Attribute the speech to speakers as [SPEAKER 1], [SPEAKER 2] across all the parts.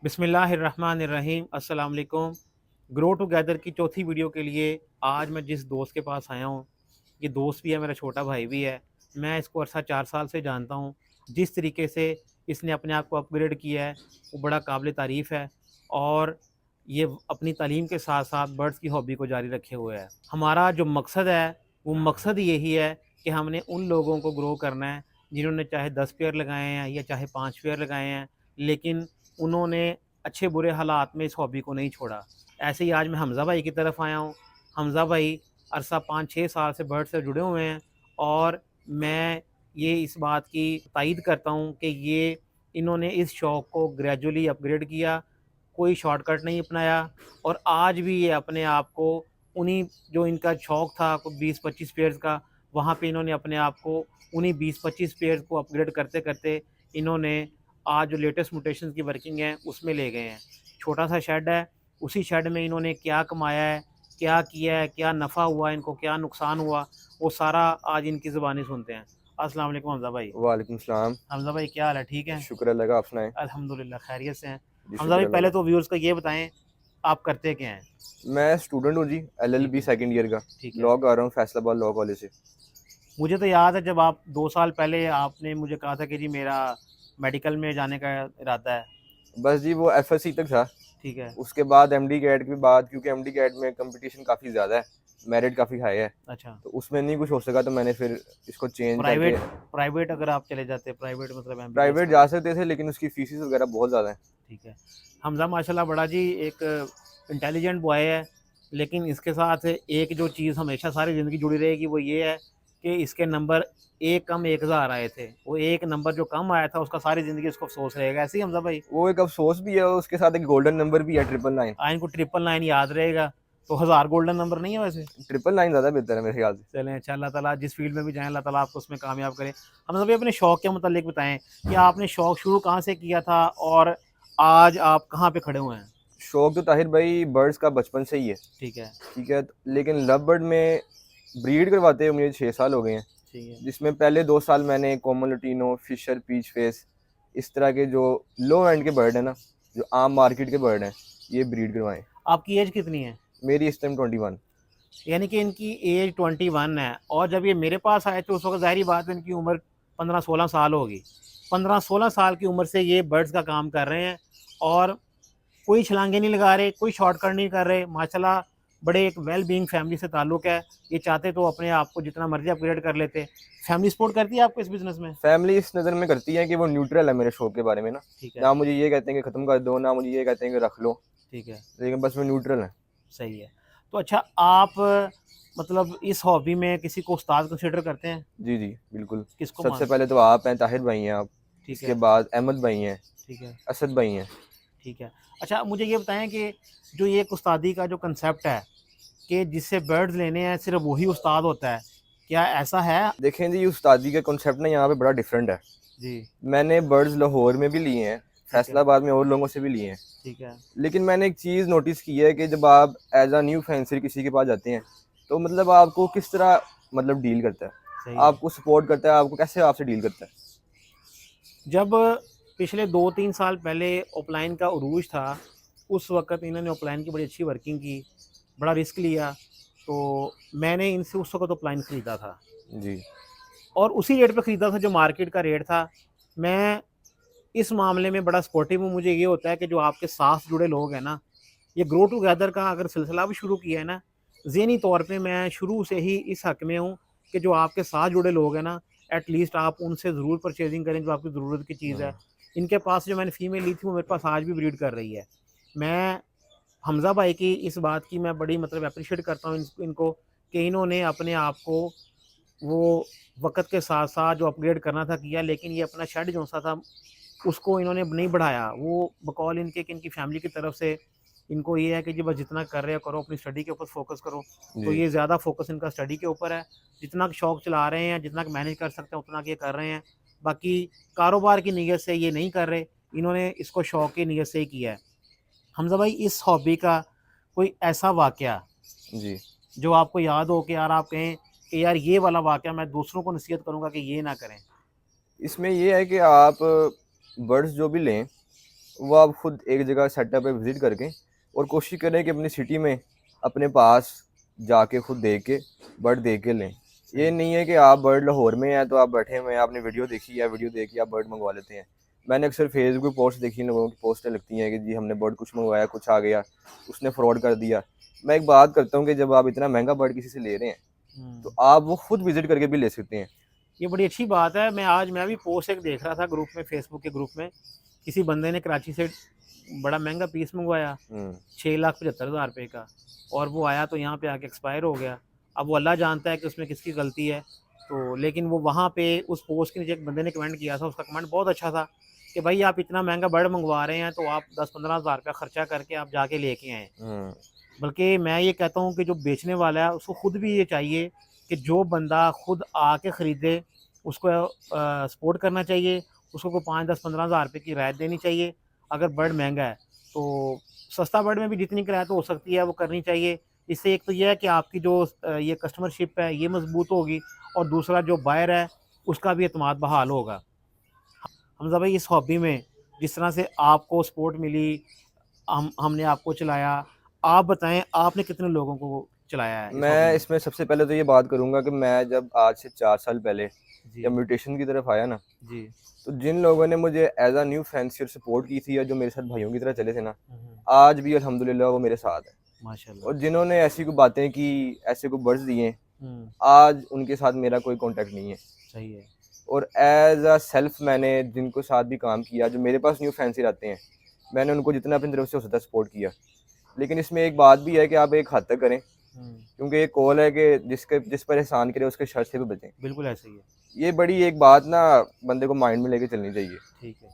[SPEAKER 1] बिस्मिल्लाहिर्रहमानिर्रहीम अस्सलाम वालेकुम। ग्रो टुगेदर की चौथी वीडियो के लिए आज मैं जिस दोस्त के पास आया हूँ, ये दोस्त भी है, मेरा छोटा भाई भी है। मैं इसको अरसा 4 साल से जानता हूँ। जिस तरीके से इसने अपने आप को अपग्रेड किया है वो बड़ा काबिल तारीफ़ है, और ये अपनी तालीम के साथ साथ बर्ड्स की हॉबी को जारी रखे हुए है। हमारा जो मकसद है वो मकसद यही है कि हमने उन लोगों को ग्रो करना है जिन्होंने चाहे 10 पेयर लगाए हैं या चाहे 5 पेयर लगाए हैं, लेकिन उन्होंने अच्छे बुरे हालात में इस हॉबी को नहीं छोड़ा। ऐसे ही आज मैं हमज़ा भाई की तरफ आया हूँ। हमज़ा भाई अरसा 5-6 साल से बर्ड से जुड़े हुए हैं, और मैं ये इस बात की तायद करता हूँ कि ये इन्होंने इस शौक़ को ग्रेजुअली अपग्रेड किया, कोई शॉर्टकट नहीं अपनाया, और आज भी ये अपने आप को उन्हीं, जो इनका शौक़ था 20-25 पेयर्स का, वहाँ पे इन्होंने अपने आप को उन्हीं 20-25 पेयर्स को अपग्रेड करते-करते इन्होंने आज जो लेटेस्ट म्यूटेशंस की वर्किंग है उसमें ले गए हैं। छोटा सा शेड है, उसी शेड में इन्होंने क्या कमाया है, क्या किया है, क्या नफ़ा हुआ इनको, क्या नुकसान हुआ, वो सारा आज इनकी ज़ुबानी सुनते हैं। अस्सलाम वालेकुम हमज़ा भाई।
[SPEAKER 2] वालेकुम सलाम।
[SPEAKER 1] हमज़ा भाई क्या हाल है, ठीक हैं?
[SPEAKER 2] शुक्र अल्लाह का, आप सुनाएँ?
[SPEAKER 1] अल्हम्दुलिल्लाह खैरियत से हैं।
[SPEAKER 2] जी,
[SPEAKER 1] हमज़ा
[SPEAKER 2] शुक्र
[SPEAKER 1] भाई
[SPEAKER 2] अल्लाह
[SPEAKER 1] पहले
[SPEAKER 2] का।
[SPEAKER 1] तो व्यूअर्स को ये बताएँ, आप करते क्या हैं?
[SPEAKER 2] मैं स्टूडेंट हूँ जी,
[SPEAKER 1] ठीक
[SPEAKER 2] एलएलबी
[SPEAKER 1] है,
[SPEAKER 2] सेकंड ईयर का।
[SPEAKER 1] ठीक है।
[SPEAKER 2] लॉ कर रहा हूँ फैसलाबाद लॉ कॉलेज से।
[SPEAKER 1] मुझे तो याद है जब आप 2 साल पहले आपने मुझे कहा था कि जी मेरा मेडिकल में जाने का इरादा है।
[SPEAKER 2] बस जी वो एफएससी तक था।
[SPEAKER 1] ठीक है।
[SPEAKER 2] उसके बाद एमडी कैट के बाद, क्योंकि एमडी कैट में कंपटीशन काफ़ी ज़्यादा है, मेरिट काफ़ी हाई है,
[SPEAKER 1] अच्छा।
[SPEAKER 2] तो उसमें नहीं कुछ हो सका, तो मैंने फिर इसको चेंज करके
[SPEAKER 1] प्राइवेट प्राइवेट अगर आप चले जाते, प्राइवेट मतलब एमबीबीएस
[SPEAKER 2] प्राइवेट
[SPEAKER 1] का।
[SPEAKER 2] जा सकते थे, लेकिन उसकी फीसिस वगैरह बहुत ज़्यादा हैं।
[SPEAKER 1] ठीक है। हमज़ा माशाल्लाह बड़ा जी एक इंटेलिजेंट बॉय है, लेकिन इसके साथ एक जो चीज़ हमेशा सारी ज़िंदगी जुड़ी रहेगी वो ये है कि इसके नंबर एक कम 1000 आए थे। वो एक नंबर जो कम आया था उसका सारी ज़िंदगी उसको अफ़सोस रहेगा। ऐसे ही हमज़ा भाई?
[SPEAKER 2] वो एक अफ़सोस भी है, और उसके साथ एक गोल्डन नंबर भी है, 999।
[SPEAKER 1] इनको 999 याद रहेगा, तो 1000 गोल्डन नंबर नहीं है वैसे?
[SPEAKER 2] 999 ज़्यादा बेहतर है मेरे ख्याल से।
[SPEAKER 1] चलें अच्छा, अल्लाह ताला जिस फ़ील्ड में भी जाएँ अल्लाह ताला आपको उसमें कामयाब करे। हमज़ा भाई अपने शौक के मुतालिक बताएँ कि आपने शौक शुरू कहाँ से किया था और आज आप कहाँ पे खड़े हुए हैं?
[SPEAKER 2] शौक तो ताहिर भाई बर्ड्स का बचपन से ही है।
[SPEAKER 1] ठीक है,
[SPEAKER 2] ठीक है, लेकिन लव बर्ड में ब्रीड करवाते हुए मुझे 6 साल हो गए हैं,
[SPEAKER 1] ठीक है।
[SPEAKER 2] जिसमें पहले 2 साल मैंने common lutino, Fischer, peach face, इस तरह के जो लो एंड के बर्ड हैं ना, जो आम मार्केट के बर्ड हैं, ये ब्रीड करवाएँ।
[SPEAKER 1] आपकी एज कितनी है?
[SPEAKER 2] मेरी इस टाइम 21।
[SPEAKER 1] यानी कि इनकी एज 21 है, और जब ये मेरे पास आए थे उस वक़्त ज़ाहिर-सी बात है इनकी उम्र 15-16 साल होगी। 15-16 साल की उम्र से ये बर्ड्स का काम कर रहे हैं, और कोई छलांगे नहीं लगा रहे, कोई शॉर्टकट नहीं कर रहे। माशाल्लाह बड़े एक वेल बीइंग फैमिली से ताल्लुक़ है। ये चाहते तो अपने आप को जितना मर्ज़ी अपग्रेड कर लेते। फैमिली सपोर्ट करती है आपको इस बिज़नेस में?
[SPEAKER 2] फैमिली इस नज़र में करती है कि वो न्यूट्रल है मेरे शौक के बारे में ना।
[SPEAKER 1] ठीक है,
[SPEAKER 2] ना मुझे ये कहते हैं कि ख़त्म कर दो, ना मुझे ये कहते हैं कि रख लो,
[SPEAKER 1] ठीक है,
[SPEAKER 2] लेकिन बस वो न्यूट्रल हैं।
[SPEAKER 1] सही है। तो अच्छा, आप मतलब इस हॉबी में किसी को उस्ताद कंसिडर करते हैं?
[SPEAKER 2] जी, जी, बिल्कुल।
[SPEAKER 1] किसको
[SPEAKER 2] सबसे
[SPEAKER 1] मानते हैं?
[SPEAKER 2] पहले तो आप हैं, ताहिर भाई हैं आप,
[SPEAKER 1] ठीक
[SPEAKER 2] इसके
[SPEAKER 1] है,
[SPEAKER 2] बाद अहमद भाई हैं,
[SPEAKER 1] ठीक है।
[SPEAKER 2] असद भाई हैं।
[SPEAKER 1] ठीक है। अच्छा मुझे ये बताएँ कि जो ये एक उस्तादी का जो कंसेप्ट है कि जिससे बर्ड्स लेने हैं सिर्फ़ वही उस्ताद होता है, क्या ऐसा है?
[SPEAKER 2] देखें जी, उस्तादी का कॉन्सेप्ट ना यहाँ पे बड़ा डिफरेंट है।
[SPEAKER 1] जी,
[SPEAKER 2] मैंने बर्ड्स लाहौर में भी लिए हैं,
[SPEAKER 1] ठीक है,
[SPEAKER 2] फैसलाबाद में और लोगों से भी लिए हैं।
[SPEAKER 1] ठीक है।
[SPEAKER 2] लेकिन मैंने एक चीज़ नोटिस की है कि जब आप एज़ अ न्यू फैंसर किसी के पास जाते हैं, तो मतलब आपको किस तरह मतलब डील करता है,
[SPEAKER 1] सही है।
[SPEAKER 2] आपको सपोर्ट करता है, आपको कैसे आपसे डील करता है।
[SPEAKER 1] जब पिछले 2-3 साल पहले ऑफ़लाइन का उरूज था, उस वक़्त इन्होंने ऑफ़लाइन की बड़ी अच्छी वर्किंग की, बड़ा रिस्क लिया, तो मैंने इनसे उस वक़्त ऑफ़लाइन ख़रीदा था,
[SPEAKER 2] जी,
[SPEAKER 1] और उसी रेट पे ख़रीदा था जो मार्केट का रेट था। मैं इस मामले में बड़ा सपोर्टिव हूँ। मुझे ये होता है कि जो आपके साथ जुड़े लोग हैं ना, ये ग्रो टुगेदर का अगर सिलसिला भी शुरू किया है ना, ज़हनी तौर पे मैं शुरू से ही इस हक़ में हूँ कि जो आपके साथ जुड़े लोग हैं ना, एट लीस्ट आप उनसे ज़रूर परचेज़िंग करें जो आपकी ज़रूरत की चीज़ है।
[SPEAKER 2] हाँ,
[SPEAKER 1] इनके पास जो मैंने फ़ीमेल ली थी वो मेरे पास आज भी ब्रीड कर रही है। मैं हमज़ा भाई की इस बात की मैं बड़ी मतलब एप्रिशिएट करता हूँ इनको कि इन्होंने अपने आप को वो वक़्त के साथ-साथ जो अपग्रेड करना था किया, लेकिन ये अपना शेड जो-सा था उसको इन्होंने नहीं बढ़ाया। वो बकौल इनके कि इनकी फैमिली की तरफ से इनको ये है कि जी बस जितना कर रहे हो करो, अपनी स्टडी के ऊपर फ़ोकस करो। तो
[SPEAKER 2] जी,
[SPEAKER 1] ये ज़्यादा फ़ोकस इनका स्टडी के ऊपर है। जितना शौक चला रहे हैं, जितना मैनेज कर सकते हैं उतना ये कर रहे हैं। बाकी कारोबार की नीयत से ये नहीं कर रहे, इन्होंने इसको शौक की नीयत से ही किया है। हमज़ा भाई इस हॉबी का कोई ऐसा वाक़या
[SPEAKER 2] जी।
[SPEAKER 1] जो आपको याद हो कि यार आप कहें कि यार ये वाला वाक़या मैं दूसरों को नसीहत करूँगा कि ये ना करें?
[SPEAKER 2] इसमें ये है कि आप बर्ड्स जो भी लें, वो आप खुद एक जगह सेटअप पे विज़िट करके और कोशिश करें कि अपनी सिटी में अपने पास जाके खुद देख के बर्ड देख के लें। ये
[SPEAKER 1] सही।
[SPEAKER 2] नहीं है कि आप बर्ड लाहौर में हैं तो आप बैठे हुए हैं, आपने वीडियो देखी है, वीडियो देख के आप बर्ड मंगवा लेते हैं। मैंने अक्सर फेसबुक पोस्ट देखी, लोगों की पोस्टें लगती हैं कि जी हमने बर्ड कुछ मंगवाया, कुछ आ गया, उसने फ्रॉड कर दिया। मैं एक बात करता हूँ कि जब आप इतना महँगा बर्ड किसी से ले रहे हैं, तो
[SPEAKER 1] हुँ।
[SPEAKER 2] आप वो खुद विज़िट करके भी ले सकते हैं।
[SPEAKER 1] ये बड़ी अच्छी बात है। मैं भी पोस्ट एक देख रहा था ग्रुप में, फ़ेसबुक के ग्रुप में। किसी बंदे ने कराची से बड़ा महँगा पीस मँगवाया,
[SPEAKER 2] हुँ,
[SPEAKER 1] 6,75,000 का, और वो आया तो यहाँ पे आके एक्सपायर हो गया। अब वो अल्लाह जानता है कि उसमें किसकी गलती है। तो लेकिन वो वहाँ पे उस पोस्ट के नीचे एक बंदे ने कमेंट किया था, उसका कमेंट बहुत अच्छा था कि भाई आप इतना महँगा बर्ड मँगवा रहे हैं तो आप 10-15,000 खर्चा करके आप जाके लेके आएँ।
[SPEAKER 2] हुँ,
[SPEAKER 1] बल्कि मैं ये कहता हूँ कि जो बेचने वाला है उसको खुद भी ये चाहिए कि जो बंदा खुद आके ख़रीदे उसको सपोर्ट करना चाहिए, उसको कोई 5, 10, 15,000 रुपए की रियायत देनी चाहिए। अगर बर्ड महँगा है तो सस्ता बर्ड में भी जितनी की रियायत हो सकती है वो करनी चाहिए। इससे एक तो ये है कि आपकी जो ये कस्टमरशिप है ये मज़बूत होगी, और दूसरा जो बायर है उसका भी एतमाद बहाल होगा। हमज़ा भाई, इस हॉबी में जिस तरह से आपको सपोर्ट मिली, हमने आपको चलाया, आप बताएँ आपने कितने लोगों को चलाया है इस हॉबी
[SPEAKER 2] मैं
[SPEAKER 1] में?
[SPEAKER 2] इसमें सबसे पहले तो ये बात करूँगा कि मैं जब आज से 4 साल पहले जब
[SPEAKER 1] जी,
[SPEAKER 2] म्यूटेशन की तरफ आया ना,
[SPEAKER 1] जी।
[SPEAKER 2] तो जिन लोगों ने मुझे as a new fancier support की थी या जो मेरे साथ भाइयों की तरह चले थे ना,
[SPEAKER 1] हुँ, हुँ।
[SPEAKER 2] आज भी अल्हम्दुलिल्लाह वो मेरे साथ हैं।
[SPEAKER 1] माशाल्लाह।
[SPEAKER 2] और जिन्होंने ऐसी कोई बातें की, ऐसे कोई बर्ड्स दिए,
[SPEAKER 1] हुँ,
[SPEAKER 2] आज उनके साथ मेरा कोई कॉन्टैक्ट नहीं है।
[SPEAKER 1] सही है।
[SPEAKER 2] और एज़ अ सेल्फ मैंने जिनको साथ भी काम किया, जो मेरे पास न्यू फैंसियर आते हैं, मैंने उनको जितना अपनी तरफ से हो सकता है सपोर्ट किया। लेकिन इसमें एक बात भी है कि आप एक हद तक करें,
[SPEAKER 1] हुँ,
[SPEAKER 2] क्योंकि एक कॉल है कि जिस पर एहसान करे उसके शर से भी बचें।
[SPEAKER 1] बिल्कुल ऐसे ही है।
[SPEAKER 2] ये बड़ी एक बात ना बंदे को माइंड में लेके चलनी चाहिए।
[SPEAKER 1] ठीक है।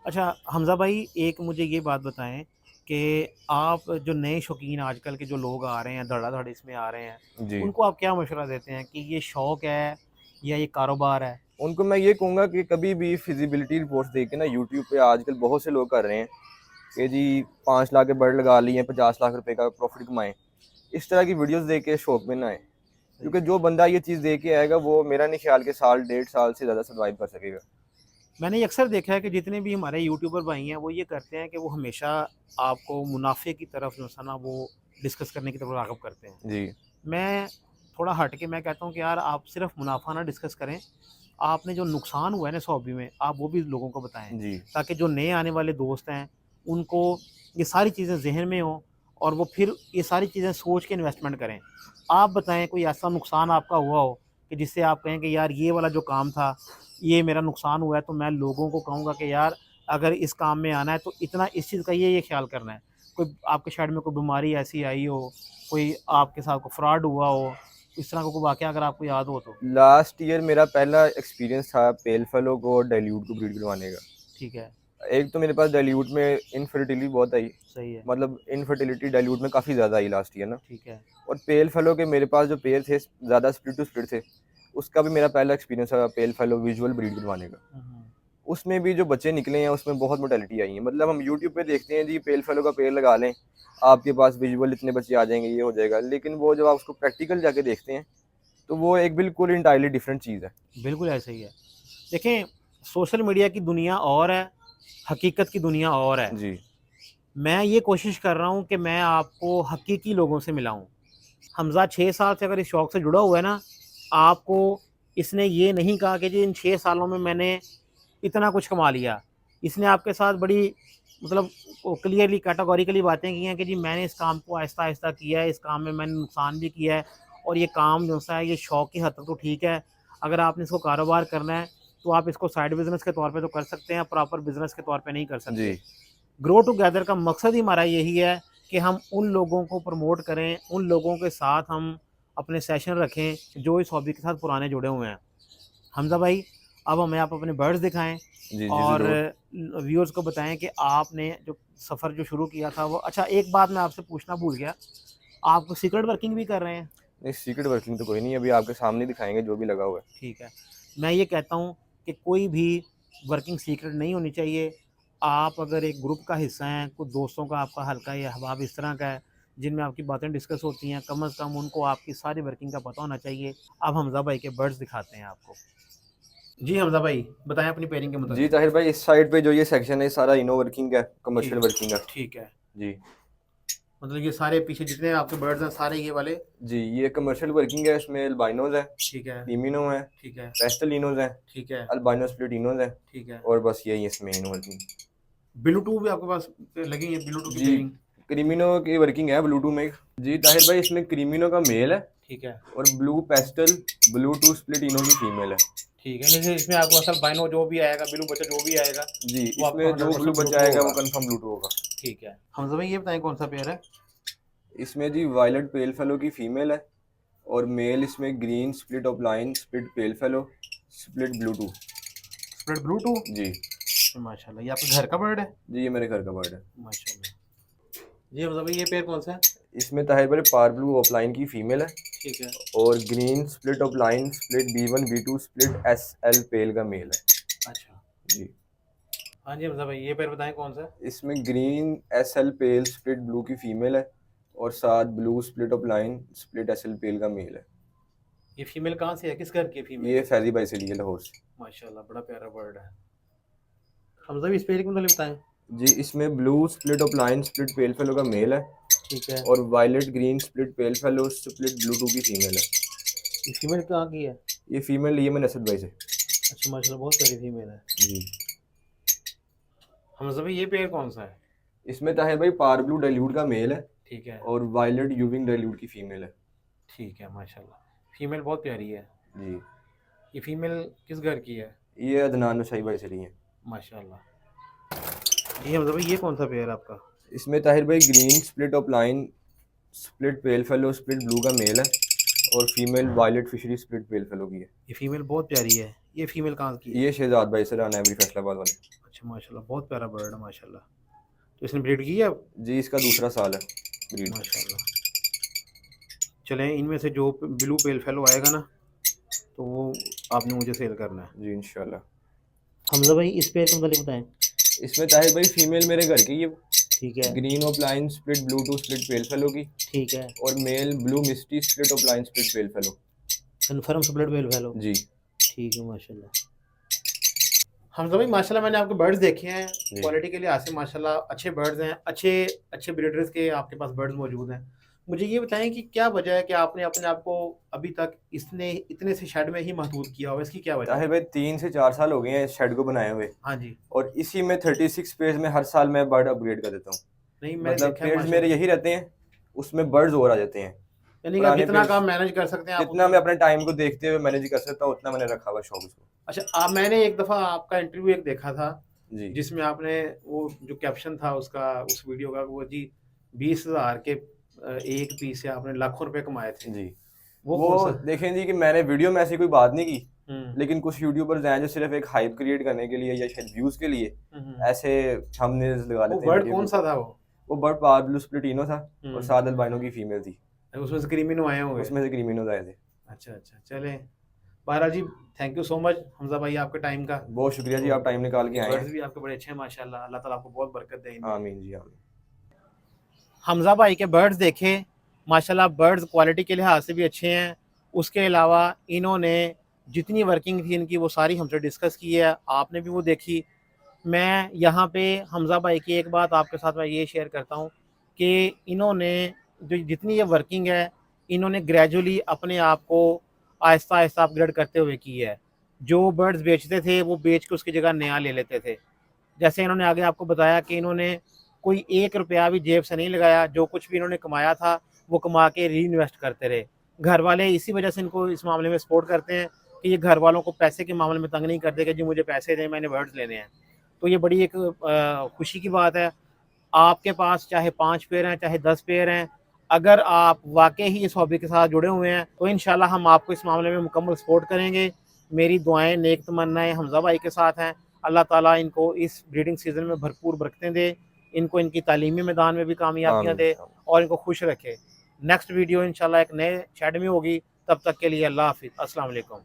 [SPEAKER 1] अच्छा हमज़ा भाई, एक मुझे ये बात बताएँ कि आप जो नए शौकीन आजकल के जो लोग आ रहे हैं, धड़ाधड़ इसमें आ रहे हैं,
[SPEAKER 2] जी।
[SPEAKER 1] उनको आप क्या मशवरा देते हैं कि ये शौक है या ये कारोबार है?
[SPEAKER 2] उनको मैं ये कहूँगा कि कभी भी फिज़िबिलिटी रिपोर्ट्स देख के ना यूट्यूब पे आजकल बहुत से लोग कर रहे हैं कि जी 5 लाख के बर्ड लगा लिए, 50 लाख रुपए का प्रॉफ़िट कमाएँ। इस तरह की वीडियोज़ देख के शौक में ना आएँ।
[SPEAKER 1] सही।
[SPEAKER 2] क्योंकि जो बंदा ये चीज़ देख के आएगा वो मेरा नहीं ख़्याल कि साल, डेढ़ साल से ज़्यादा सर्वाइव कर सकेगा।
[SPEAKER 1] मैंने ये अक्सर देखा है कि जितने भी हमारे यूट्यूबर भाई हैं वो ये करते हैं कि वो हमेशा आपको मुनाफे की तरफ जो है ना वो डिस्कस करने की तरफ राग़िब करते हैं।
[SPEAKER 2] जी,
[SPEAKER 1] मैं थोड़ा हट के मैं कहता हूँ कि यार आप सिर्फ मुनाफा ना डिस्कस करें, आपने जो नुकसान हुआ है ना इस हॉबी में आप वो भी लोगों को बताएं,
[SPEAKER 2] जी,
[SPEAKER 1] ताकि जो नए आने वाले दोस्त हैं उनको ये सारी चीज़ें जहन में हों और वो फिर ये सारी चीज़ें सोच के इन्वेस्टमेंट करें। आप बताएं कोई ऐसा नुकसान आपका हुआ हो कि जिससे आप कहें कि यार ये वाला जो काम था ये मेरा नुकसान हुआ है, तो मैं लोगों को कहूँगा कि यार अगर इस काम में आना है तो इतना इस चीज़ का ये ख्याल करना है। कोई आपके शहर में कोई बीमारी ऐसी आई हो, कोई आपके साथ कोई फ्रॉड हुआ हो, इस तरह का कोई वाक़या अगर आपको याद हो तो?
[SPEAKER 2] लास्ट ईयर मेरा पहला एक्सपीरियंस था पेल फेलो को और डाइल्यूट को ब्रीड करवाने का।
[SPEAKER 1] ठीक है,
[SPEAKER 2] एक तो मेरे पास डाइल्यूट में इनफर्टिलिटी बहुत आई,
[SPEAKER 1] सही है,
[SPEAKER 2] मतलब इनफर्टिलिटी डाइल्यूट में काफ़ी ज़्यादा आई लास्ट ईयर ना।
[SPEAKER 1] ठीक है।
[SPEAKER 2] और पेल फेलो के मेरे पास जो पेयर थे ज़्यादा स्प्लिट टू स्प्लिट थे, उसका भी मेरा पहला एक्सपीरियंस था पेल फेलो विजुअल ब्रीड करवाने का।
[SPEAKER 1] हुँ, हुँ।
[SPEAKER 2] उसमें भी जो बच्चे निकले हैं उसमें बहुत मोर्टेलिटी आई है। मतलब हम यूट्यूब पे देखते हैं जी पेल फेलो का पेड़ लगा लें, आपके पास विजुअल इतने बच्चे आ जाएँगे, ये हो जाएगा। लेकिन वो जब आप उसको प्रैक्टिकल जाके देखते हैं, तो वो एक बिल्कुल एंटायरली डिफरेंट चीज़ है।
[SPEAKER 1] बिल्कुल ऐसा ही है। देखें, सोशल मीडिया की दुनिया और है, हकीकत की दुनिया और है।
[SPEAKER 2] जी,
[SPEAKER 1] मैं ये कोशिश कर रहा हूँ कि मैं आपको हकीकी लोगों से मिलाऊँ। हमज़ा 6 साल से अगर इस शौक से जुड़ा हुआ है ना, आपको इसने ये नहीं कहा कि जी इन 6 सालों में मैंने इतना कुछ कमा लिया। इसने आपके साथ बड़ी मतलब क्लियरली कैटेगोरिकली बातें की हैं कि जी मैंने इस काम को आहिस्ता-आहिस्ता किया है, इस काम में मैंने नुकसान भी किया है, और ये काम जो सा है ये शौक की हद तक तो ठीक है। अगर आपने इसको कारोबार करना है, तो आप इसको साइड बिज़नेस के तौर पे तो कर सकते हैं, प्रॉपर बिज़नेस के तौर पे नहीं कर
[SPEAKER 2] जी।
[SPEAKER 1] सकते। ग्रो टुगेदर का मकसद ही हमारा यही है कि हम उन लोगों को प्रमोट करें, उन लोगों के साथ हम अपने सेशन रखें जो इस हॉबी के साथ पुराने जुड़े हुए हैं। हमज़ा भाई, अब हमें आप अपने बर्ड्स दिखाएँ
[SPEAKER 2] जी, जी,
[SPEAKER 1] और
[SPEAKER 2] ज़रूर।
[SPEAKER 1] व्यूअर्स को बताएँ कि आपने जो सफ़र जो शुरू किया था वो अच्छा, एक बात मैं आपसे पूछना भूल गया, आप सीक्रेट वर्किंग भी कर रहे हैं?
[SPEAKER 2] नहीं, सीक्रेट वर्किंग तो कोई नहीं है, अभी आपके सामने दिखाएँगे जो भी लगा हुआ है।
[SPEAKER 1] ठीक है। मैं ये कहता हूँ कि कोई भी वर्किंग सीक्रेट नहीं होनी चाहिए। आप अगर एक ग्रुप का हिस्सा हैं, कुछ दोस्तों का आपका हल्का या अहबाब इस तरह का है, जिनमें आपकी बातें डिस्कस होती हैं, कम से कम उनको आपकी सारी वर्किंग का पता होना चाहिए। अब हमज़ा भाई के बर्ड्स दिखाते हैं आपको। जी हमजा भाई बताएं अपनी पेयरिंग के
[SPEAKER 2] जी
[SPEAKER 1] मुताबिक।
[SPEAKER 2] ताहिर भाई, इस साइड पे जो ये सेक्शन है सारा इनो वर्किंग है, कमर्शियल
[SPEAKER 1] ठीक
[SPEAKER 2] वर्किंग है।
[SPEAKER 1] ठीक है।
[SPEAKER 2] जी
[SPEAKER 1] मतलब ये सारे पीछे जितने आपके बर्ड्स हैं सारे ये वाले।
[SPEAKER 2] जी, ये कमर्शियल वर्किंग है, इसमें अल्बाइनोज है,
[SPEAKER 1] ठीक है।
[SPEAKER 2] क्रीमिनो है,
[SPEAKER 1] ठीक है।
[SPEAKER 2] पेस्टलिनोज है,
[SPEAKER 1] ठीक है।
[SPEAKER 2] अल्बाइनो स्प्लिटिनोज है,
[SPEAKER 1] ठीक है।
[SPEAKER 2] और बस यही है इसमें इनो वर्किंग।
[SPEAKER 1] ब्लूटूथ भी आपके पास लगी है, ब्लूटूथ की
[SPEAKER 2] जी,
[SPEAKER 1] पेयरिंग।
[SPEAKER 2] क्रीमिनो की वर्किंग है ब्लू टू में। जी ताहिर भाई, इसमें क्रीमिनो का मेल है
[SPEAKER 1] ठीक है।
[SPEAKER 2] और blue pastel blue to split ino की फीमेल है।
[SPEAKER 1] ठीक है, जैसे इसमें आपको असल बाइनो जो भी आएगा, ब्लू बच्चा जो भी आएगा
[SPEAKER 2] जी,
[SPEAKER 1] वो आपका
[SPEAKER 2] इसमें जो ब्लू
[SPEAKER 1] 100%
[SPEAKER 2] बच्चा
[SPEAKER 1] ब्लूटूथ
[SPEAKER 2] आएगा वो
[SPEAKER 1] होगा।
[SPEAKER 2] कंफर्म ब्लू टू होगा।
[SPEAKER 1] ठीक है, हमजा भाई ये बताएं कौन सा पेयर है।
[SPEAKER 2] इसमें जी वायलेट पेल फेलो की फीमेल है और मेल इसमें green split opaline split pale fallow split blue to.
[SPEAKER 1] Split bluetooth.
[SPEAKER 2] जी
[SPEAKER 1] माशाल्लाह, ये आपके घर का बर्ड है।
[SPEAKER 2] जी, ये मेरे घर का बर्ड है।
[SPEAKER 1] माशाल्लाह। जी हमजा भाई ये पेयर कौन सा है।
[SPEAKER 2] इसमें ताहिर भाई पार ब्लू ऑफलाइन की फीमेल है
[SPEAKER 1] ठीक है।
[SPEAKER 2] और green split opaline split B1 B2 split SL पेल का मेल है।
[SPEAKER 1] अच्छा।
[SPEAKER 2] जी,
[SPEAKER 1] हाँ जी हमजा भाई ये पेयर बताएं कौन सा है।
[SPEAKER 2] इसमें ग्रीन SL पेल स्प्लिट ब्लू की फीमेल है और साथ blue split opaline split SL पेल का मेल है।
[SPEAKER 1] ये फीमेल कहाँ से है, किस घर की है फीमेल।
[SPEAKER 2] ये फैजी भाई से लिए लाहौर से।
[SPEAKER 1] माशाल्लाह बड़ा प्यारा बर्ड है। हमजा भाई इस पेयर के मतलब बताएं।
[SPEAKER 2] जी, इसमें blue split opaline split pale fallow का मेल है
[SPEAKER 1] ठीक है।
[SPEAKER 2] और violet green split pale fallow split blue too की फीमेल है।
[SPEAKER 1] ये फीमेल कहाँ की है।
[SPEAKER 2] ये फीमेल लिए मैंने असद भाई से।
[SPEAKER 1] अच्छा माशाल्लाह बहुत प्यारी फीमेल है।
[SPEAKER 2] जी,
[SPEAKER 1] हमजा भाई ये पेयर कौन सा है।
[SPEAKER 2] इसमें ताहिर भाई पार ब्लू डाइल्यूट का मेल है
[SPEAKER 1] ठीक है।
[SPEAKER 2] और वायलेट यूविंग डाइल्यूट की फीमेल है।
[SPEAKER 1] ठीक है माशाल्लाह, फीमेल बहुत प्यारी है।
[SPEAKER 2] जी,
[SPEAKER 1] ये फीमेल किस घर की है।
[SPEAKER 2] ये अदनान नशाई भाई से लिए हैं।
[SPEAKER 1] माशाल्लाह। ये हमजा भाई ये कौन सा पेयर है आपका।
[SPEAKER 2] इसमें ताहिर भाई green split opaline split pale fallow split blue का मेल है और female violet fischeri split pale fallow की है।
[SPEAKER 1] ये फीमेल बहुत प्यारी है, ये फीमेल कहाँ की है।
[SPEAKER 2] ये शहजाद भाई से राना एवरी फैसलाबाद वाले।
[SPEAKER 1] अच्छा माशाल्लाह बहुत प्यारा बर्ड है माशाल्लाह। तो इसने ब्रीड की है अब।
[SPEAKER 2] जी, इसका दूसरा साल है ब्रीड।
[SPEAKER 1] माशाल्लाह। चलें इनमें से जो ब्लू पेल फेलो आएगा ना तो वो आपने मुझे सेल करना है।
[SPEAKER 2] जी इंशाल्लाह।
[SPEAKER 1] हमजा भाई इस पेयर के मतलब बताएं।
[SPEAKER 2] इसमें ताहिर भाई फीमेल मेरे घर की है,
[SPEAKER 1] ठीक है।
[SPEAKER 2] Green opaline split blue to split pale fallow की,
[SPEAKER 1] ठीक है।
[SPEAKER 2] और male blue misty split opaline split pale fallow.
[SPEAKER 1] Confirm split pale fallow.
[SPEAKER 2] जी
[SPEAKER 1] ठीक है माशाल्लाह। हमजा भाई माशाल्लाह मैंने आपके बर्ड्स देखे हैं,
[SPEAKER 2] जी
[SPEAKER 1] क्वालिटी के लिहाज से माशाल्लाह अच्छे बर्ड्स हैं, अच्छे अच्छे ब्रीडर्स के आपके पास बर्ड्स मौजूद हैं। मुझे ये बताएं कि क्या वजह है कि आपने अपने आप को अभी तक इसने इतने से शेड में ही महदूद किया हुआ, इसकी क्या वजह
[SPEAKER 2] ताहिर
[SPEAKER 1] है।
[SPEAKER 2] भाई 3 से 4 साल हो गए हैं इस शेड को बनाए हुए
[SPEAKER 1] हाँ जी।
[SPEAKER 2] और इसी में 36 पेज में हर साल मैं बर्ड अपग्रेड कर देता हूँ।
[SPEAKER 1] नहीं मैंने
[SPEAKER 2] मतलब
[SPEAKER 1] देखा है
[SPEAKER 2] पेज मेरे
[SPEAKER 1] माशाल्लाह।
[SPEAKER 2] यही रहते हैं, उसमें बर्ड्स और आ जाते हैं।
[SPEAKER 1] यानी कि आप
[SPEAKER 2] पुराने
[SPEAKER 1] जितना
[SPEAKER 2] पेज
[SPEAKER 1] काम मैनेज कर सकते हैं आप
[SPEAKER 2] जितना
[SPEAKER 1] उतना।
[SPEAKER 2] मैं अपने टाइम को देखते हुए मैनेज कर सकता हूँ उतना मैंने रखा हुआ शौक उसको।
[SPEAKER 1] अच्छा आप, मैंने एक दफ़ा आपका इंटरव्यू एक देखा था
[SPEAKER 2] जी
[SPEAKER 1] जिसमें आपने वो जो कैप्शन था उसका उस वीडियो का वो जी 20,000 के एक पीस से आपने लाखों रुपए कमाए थे।
[SPEAKER 2] जी,
[SPEAKER 1] वो
[SPEAKER 2] वो
[SPEAKER 1] कौन सा।
[SPEAKER 2] देखें जी कि मैंने वीडियो में ऐसी कोई बात नहीं की,
[SPEAKER 1] हम्म।
[SPEAKER 2] लेकिन कुछ यूट्यूबर्स हैं जो सिर्फ एक हाइप क्रिएट करने के लिए या शायद व्यूज के लिए
[SPEAKER 1] हम्म।
[SPEAKER 2] ऐसे थंबनेल्स लगा
[SPEAKER 1] वो
[SPEAKER 2] लेते हैं
[SPEAKER 1] बर्ड
[SPEAKER 2] वीडियो
[SPEAKER 1] कौन
[SPEAKER 2] के
[SPEAKER 1] सा
[SPEAKER 2] ऊपर।
[SPEAKER 1] था वो।
[SPEAKER 2] वो बर्ड पार ब्लू स्प्लिटिनो था और
[SPEAKER 1] हम्म।
[SPEAKER 2] साथ अल्बाइनो की फीमेल थी।
[SPEAKER 1] उसमें से क्रीमिनो आए होंगे।
[SPEAKER 2] उसमें से क्रीमिनोज आए थे।
[SPEAKER 1] अच्छा अच्छा चलें। बहरहाल जी thank you so much Hamza भाई आपके टाइम का।
[SPEAKER 2] बहुत शुक्रिया जी,
[SPEAKER 1] तो
[SPEAKER 2] आप टाइम निकाल के आए
[SPEAKER 1] बर्ड्स
[SPEAKER 2] हैं।
[SPEAKER 1] भी आपके बड़े अच्छे हैं माशाल्लाह, अल्लाह ताला आपको बहुत बरकत दे इनमें।
[SPEAKER 2] आमीन जी आमीन।
[SPEAKER 1] हमजा भाई के बर्ड्स देखे माशाल्लाह, बर्ड्स क्वालिटी के लिहाज से भी अच्छे हैं। उसके अलावा इन्होंने जितनी वर्किंग थी इनकी वो सारी हमसे डिस्कस की है, आपने भी वो देखी। मैं यहाँ पे हमजा भाई की एक बात आपके साथ मैं ये शेयर करता हूँ कि इन्होंने जो जितनी ये वर्किंग है इन्होंने ग्रेजुअली अपने आप को आहिस्ता आहिस्ता अपग्रेड करते हुए की है। जो बर्ड्स बेचते थे वो बेच के उसकी जगह नया ले लेते थे। जैसे इन्होंने आगे आपको बताया कि इन्होंने कोई 1 रुपया भी जेब से नहीं लगाया, जो कुछ भी इन्होंने कमाया था वो कमा के री इन्वेस्ट करते रहे। घर वाले इसी वजह से इनको इस मामले में सपोर्ट करते हैं कि ये घर वालों को पैसे के मामले में तंग नहीं करते कि जी मुझे पैसे दें मैंने बर्ड्स लेने हैं। तो ये बड़ी एक खुशी की बात है। आपके पास चाहे 5 पेयर हैं चाहे 10 पेयर हैं, अगर आप वाकई ही इस हॉबी के साथ जुड़े हुए हैं तो इंशाल्लाह हम आपको इस मामले में मुकम्मल सपोर्ट करेंगे। मेरी दुआएं नेक तमन्नाएं हमजा भाई के साथ हैं। अल्लाह ताला इनको इस ब्रीडिंग सीज़न में भरपूर बरकतें दे, इनको इनकी तालीमी मैदान में भी कामयाबियाँ
[SPEAKER 2] आमीन
[SPEAKER 1] दे
[SPEAKER 2] आमीन।
[SPEAKER 1] और इनको खुश रखे। नेक्स्ट वीडियो इंशाल्लाह एक नए शेड में होगी, तब तक के लिए अल्लाह हाफिज़, अस्सलाम वालेकुम।